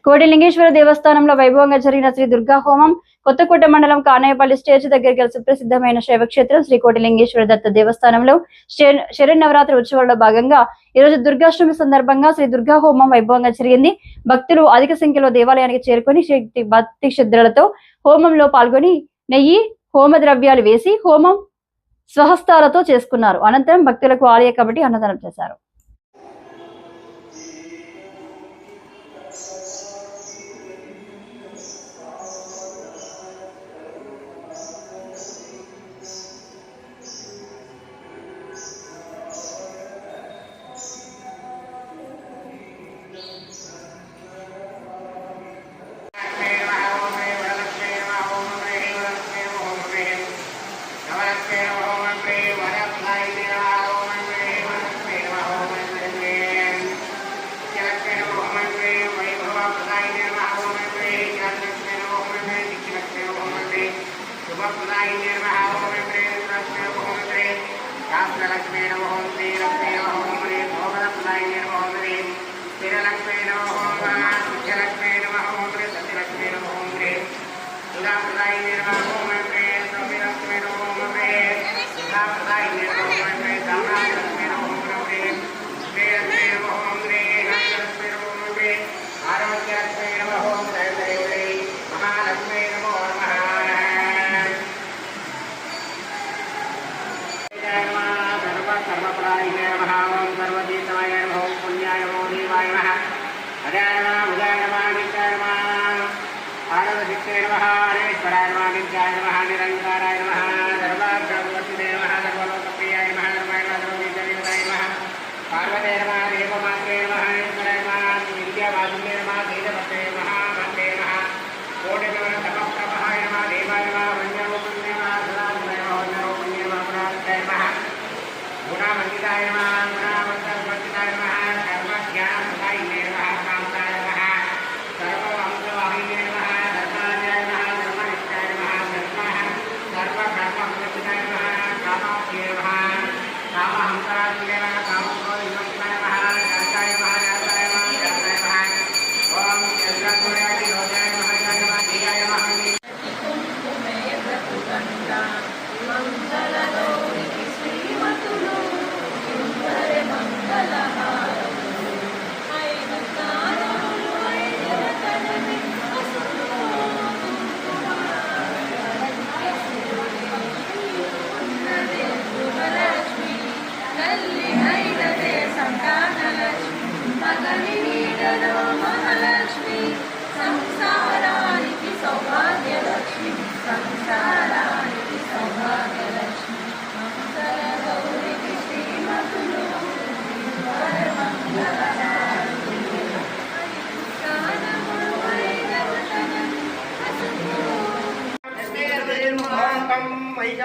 కోటిలింగేశ్వర దేవస్థానంలో వైభవంగా జరిగిన శ్రీ దుర్గా హోమం కొత్తకోట మండలం కానేపల్లి స్టేజ్ దగ్గర గల సుప్రసిద్ధమైన శైవక్షేత్రం శ్రీ కోటిలింగేశ్వర దత్త దేవస్థానంలో శరన్నవరాత్రి ఉత్సవాల్లో భాగంగా ఈ రోజు దుర్గాష్టమి సందర్భంగా శ్రీ దుర్గా హోమం వైభవంగా జరిగింది. భక్తులు అధిక సంఖ్యలో దేవాలయానికి చేరుకొని భక్తి శ్రద్ధలతో హోమంలో పాల్గొని నెయ్యి హోమ ద్రవ్యాలు వేసి హోమం స్వహస్తాలతో చేసుకున్నారు. అనంతరం భక్తులకు ఆలయ కమిటీ అన్నదానం చేశారు. लक्ष्मी नमो श्री लक्ष्मी नमो श्री भोगलक्ष्मी नमो श्री श्रीलक्ष्मी नमो लक्ष्मी नमो श्री सत्यलक्ष्मी नमो श्री सुधाप्रदाय नमो श्री स्वामी नमो श्री सुधाप्रदाय नमो श्री सामनालक्ष्मी नमो श्री श्रीलक्ष्मी नमो श्री लक्ष्मी नमो श्री आरोग्यलक्ष्मी नमो श्री महालक्ष्मी नमो सर्वपदाय नमः ओम सर्वजीताय नमः ओम पुण्याय नमो देवाय नमः हराय नमः भुजाय नमः नित्याय नमः आनंदचित्ते नमः हरेश्वराय नमः नित्याय नमः निरंकाराय नमः सर्वाभ्रमवर्तिने नमः सर्वलोकप्रियाय नमः धर्माय नमः धर्मविजयाय नमः पार्वते नमः देवमात्रे नमः ईश्वराय नमः विद्यावासिने नमः तेजवते नमः मते नमः कोटिनमः तपप्रभाय नमः देवाय नमः वन्यरूपिणे नमः सदाशिवाय नमः वन्यरूपिणे नमः पुराणाय नमः गुणामन्विताय नमः गुणामन्त्रवर्तिताय नमः कर्मज्ञानप्रदायिने नमः कान्ताय नमः सर्ववंशवाहिने नमः धर्माय नमः धर्मनिष्ठाय नमः सर्वकर्मप्रवर्तिताय नमः कामाप्रिये नमः कामहंसाय नमः कामक्रोधविवर्तिताय नमः जगताय नमः जगताय नमः जगताय नमः ओम चन्द्रगुणाय रोजाय नमः जय नमः धियाय नमः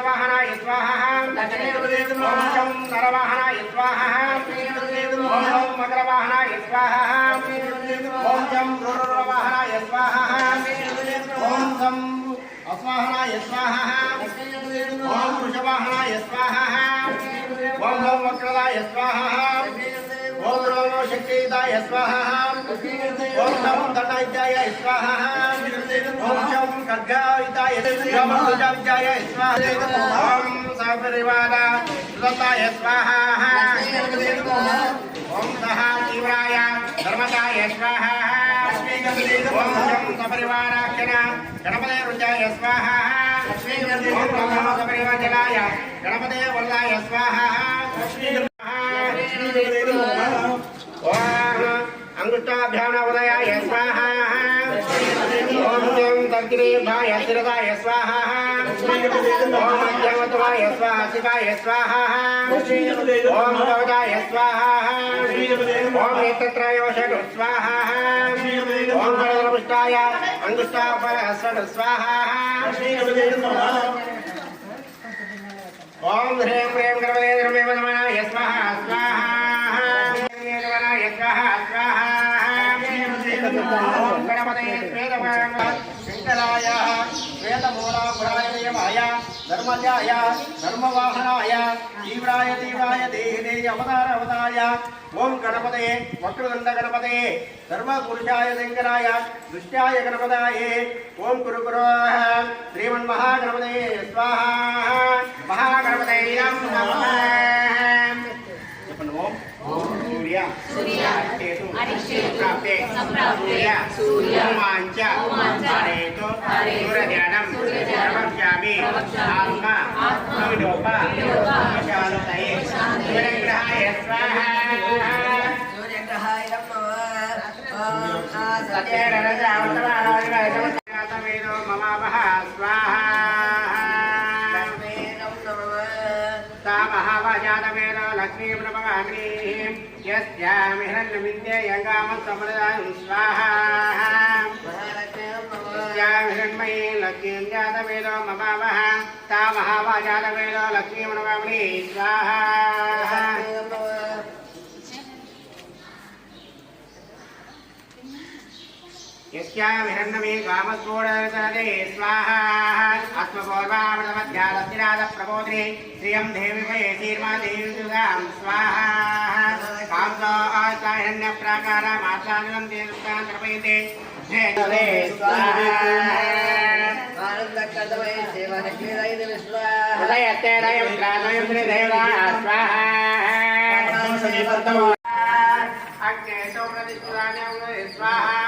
वाहनाय स्वाहा ओम नरवाहनाय स्वाहा ओम मकरवाहनाय स्वाहा ओम रुद्रवाहनाय स्वाहा ओम अस्वाहनाय स्वाहा ओम वृषवाहनाय स्वाहा ओम वक्रदाय स्वाहा ओम रोमशक्तिदाय स्वाहा ओम दंडाय स्वाहा ओम खड्गाय स्वाहा ओम सपरिवार सुदत्ताय स्वाहा ओम सहाजीवाय धर्मदाय स्वाहा ओम सपरिवाराक्षण गणपते रुचाय स्वाहा ओम सपरिवारजलाय गणपते वल्लाय स्वाहा अंगुष्ठाभ्याम उदयाय स्वाहा ओम दक्षिणेभ्याय शिरदाय स्वाहा ओम मध्यमत्वाय स्वाहा शिवाय स्वाहा ओम भवदाय स्वाहा ओम नेत्रत्रयोषड स्वाहा ओम गणपुष्टाय अंगुष्ठाफल स्वाहा ओम ह्रीं क्लीं गणपते द्रव्ये नमः स्वाहा स्वाहा ओम गणपते वेदवाय शंकराय वेदमूलाय धर्मजाय धर्मवाहनाय तीव्राय तीव्राय देहे अवताराय ओम गणपते वक्रदंड गणपते धर्मपुरुषाय शंकराय दुष्टाय गणपताय ओम गुरुगुरो श्रीमन्महागणपते स्वाहा महागणपते नमः ओम सूर्य अरिष्टेतु संप्राप्ते सूर्य रोमांच हरेतु सूर्यध्यानं प्रवक्ष्यामि आत्मा विलोपा शान्तये सूर्यग्रहाय स्वाहा सूर्यग्रहाय नमः सत्यरजावतमावेदो ममावः स्वाहा सा महावाजातवेद लक्ष्मी प्रभवाग्निः यस्यामि हिरण्यविद्ये यङ्गामसम्प्रदायं स्वाहा यस्यामि हिरण्मयी लक्ष्मीं जातवेदो ममावः सा महावाजातवेद लक्ष्मी प्रभवाग्निः स्वाहा यस्यामि हिरण्मयी कामस्फोटदे स्वाहा अस्मपूर्वामृतमध्यादस्तिरादप्रबोधिनी श्रियं देवी वयेतीर्मा देवी दुर्गां स्वाहा कांसो आस्ता हिरण्यप्राकारमात्सानिलं देवतां कृपयते जय उदयते दयं त्रादयं श्रीदेवा स्वाहा अग्ने सोमरदिष्टान्यं स्वाहा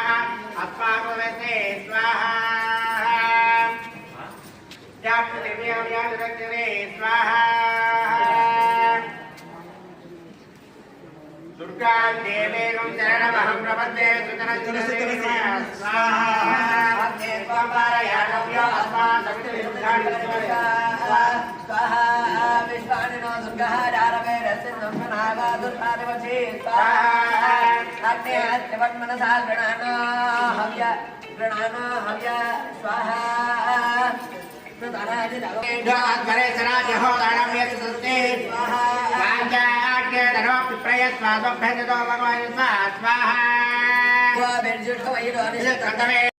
अस्माकं स्वाहा जापदेव्याव्यादरक्षणे स्वाहा दुर्गां देवीं शरणमहं प्रपद्ये सुतनञ्जनदेवी स्वाहा अग्ने त्वम्पारयातव्यो अस्माकं स्वाहा विश्वानिनो दुर्गः दारवेरस्य नमनागा दुर्गादेवचे स्वाहा अग्ने अत्यवन्मनसा गणानो हव्य स्वाहा द्वारे सराजहो दानव्य सुस्ते स्वाहा प्रय स्वाहा भगवान स्वाहा